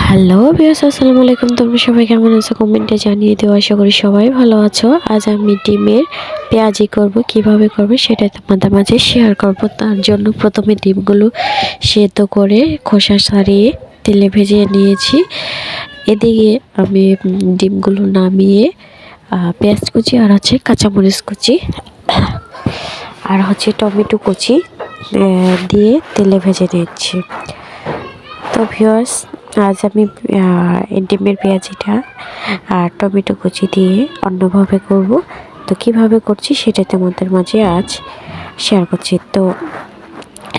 Hello viewers, আসসালামু আলাইকুম। তোমরা সবাই কেমন আছো কমেন্টে জানিয়ে দিও। আশা করি সবাই ভালো আছো। আজ আমি ডিমের পেঁয়াজি করব, কিভাবে করব সেটা তোমাদের মাঝে শেয়ার করব। তার জন্য প্রথমে ডিমগুলো সেদ্ধ করে খোসা ছাড়িয়ে তেলে ভেজে নিয়েছি। এদিকে আমি ডিমগুলো নামিয়ে পেঁয়াজ কুচি আর কাঁচামরিচ কুচি আর টমেটো কুচি দিয়ে তেলে ভেজে নিচ্ছি। তো ভিউয়ার্স, আজ আমি ডিমের পেঁয়াজিটা আর টমেটো কুচি দিয়ে অন্যভাবে করব। তো কিভাবে করছি সেটা তোমাদের মাঝে আজ শেয়ার করছি। তো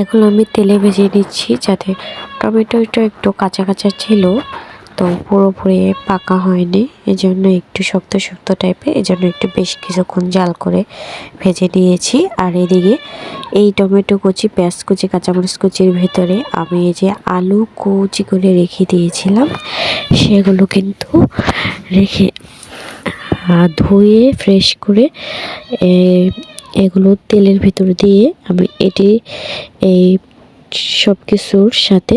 এগুলো আমি তেলে ভেজে নিচ্ছি, যাতে টমেটোটা একটু কাঁচা কাঁচা ছিল, তো পুরোপুরি পাকা হয়নি, এজন্য একটু শক্ত শক্ত টাইপের, এজন্য একটু বেশ কিছুক্ষণ জাল করে ভেজে নিয়েছি। আর এদিকে এই টমেটো কুচি, পেঁয়াজ কুচি, কাঁচামরিচ কুচির ভেতরে আমি এই যে আলু কুচি করে রেখে দিয়েছিলাম, সেগুলো কিন্তু রেখে ধুয়ে ফ্রেশ করে এগুলো তেলের ভিতর দিয়ে আমি এই সব কিছুর সাথে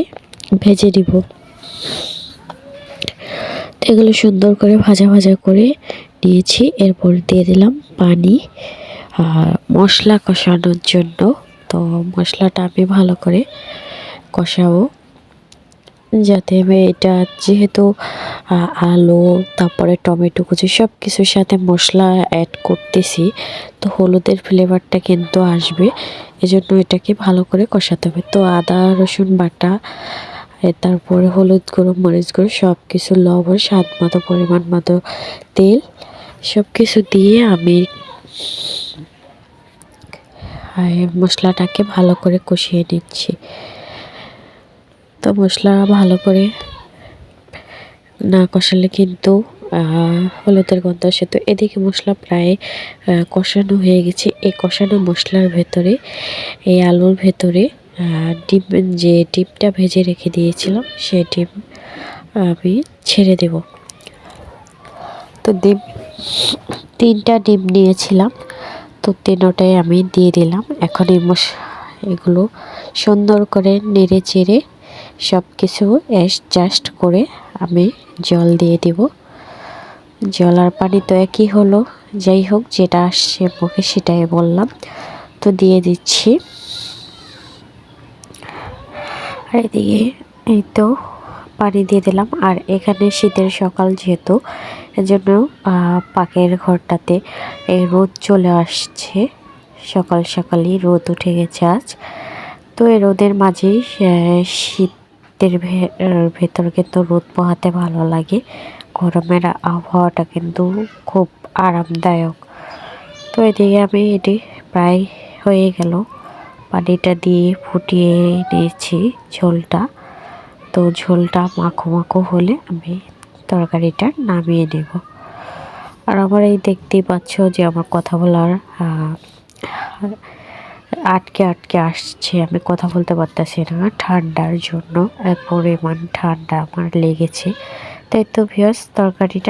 ভেজে নিব। এগুলো সুন্দর করে ভাজা ভাজা করে নিয়েছি। এরপর দিয়ে দিলাম পানি মশলা কষানোর জন্য। তো মশলাটা আমি ভালো করে কষাবো, যাতে এটা যেহেতু আলু তারপরে টমেটো কুচি সব কিছুর সাথে মশলা অ্যাড করতেছি, তো হলুদের ফ্লেভারটা কিন্তু আসবে, এজন্য এটাকে ভালো করে কষাতে হবে। তো আদা রসুন বাটা, তারপরে হলুদ গুঁড়ো, মরিচ গুঁড়ো, সব কিছু, লবণ, স্বাদ মতো, পরিমাণ মতো তেল, সব কিছু দিয়ে আমি মশলাটাকে ভালো করে কষিয়ে নিচ্ছি। তো মশলা ভালো করে না কষালে কিন্তু হলুদের গন্ধ আসে। তো এদিকে মশলা প্রায় কষানো হয়ে গেছে। এই কষানো মশলার ভেতরে, এই আলুর ভেতরে ডিমটা ভেজে রেখে দিয়েছিলাম, সেই ডিম আমি ছেড়ে দেব। তো তিনটা ডিম নিয়েছিলাম, তো তিনটাই আমি দিয়ে দিলাম। এখন এগুলো সুন্দর করে নেড়ে চেড়ে সব কিছু অ্যাডজাস্ট করে আমি জল দিয়ে দিব। জল আর পানি তো একই হলো, যাই হোক, যেটা আসছে মুখে সেটাই বললাম। তো দিয়ে দিচ্ছি। আর এদিকে এই তো পানি দিয়ে দিলাম। আর এখানে শীতের সকাল যেহেতু, এজন্য পাকের ঘরটাতে এই রোদ চলে আসছে, সকাল সকালই রোদ উঠে গেছে আজ। তো এই রোদের মাঝেই শীতের ভেতর কিন্তু রোদ পোহাতে ভালো লাগে, গরমের আবহাওয়াটা কিন্তু খুব আরামদায়ক। তো এদিকে আমি এটি প্রায় হয়ে গেল, পানিটা দিয়ে ফুটিয়ে নিয়েছি ঝোলটা। তো ঝোলটা মাখো মাখো হলে আমি তরকারিটা নামিয়ে নেব। আর আমার এই দেখতেই পাচ্ছ যে আমার কথা বলার আটকে আটকে আসছে, আমি কথা বলতে পারতেছি না ঠান্ডার জন্য, এক পরিমাণ ঠান্ডা আমার লেগেছে। তাই তো ভিউয়ার্স, তরকারিটা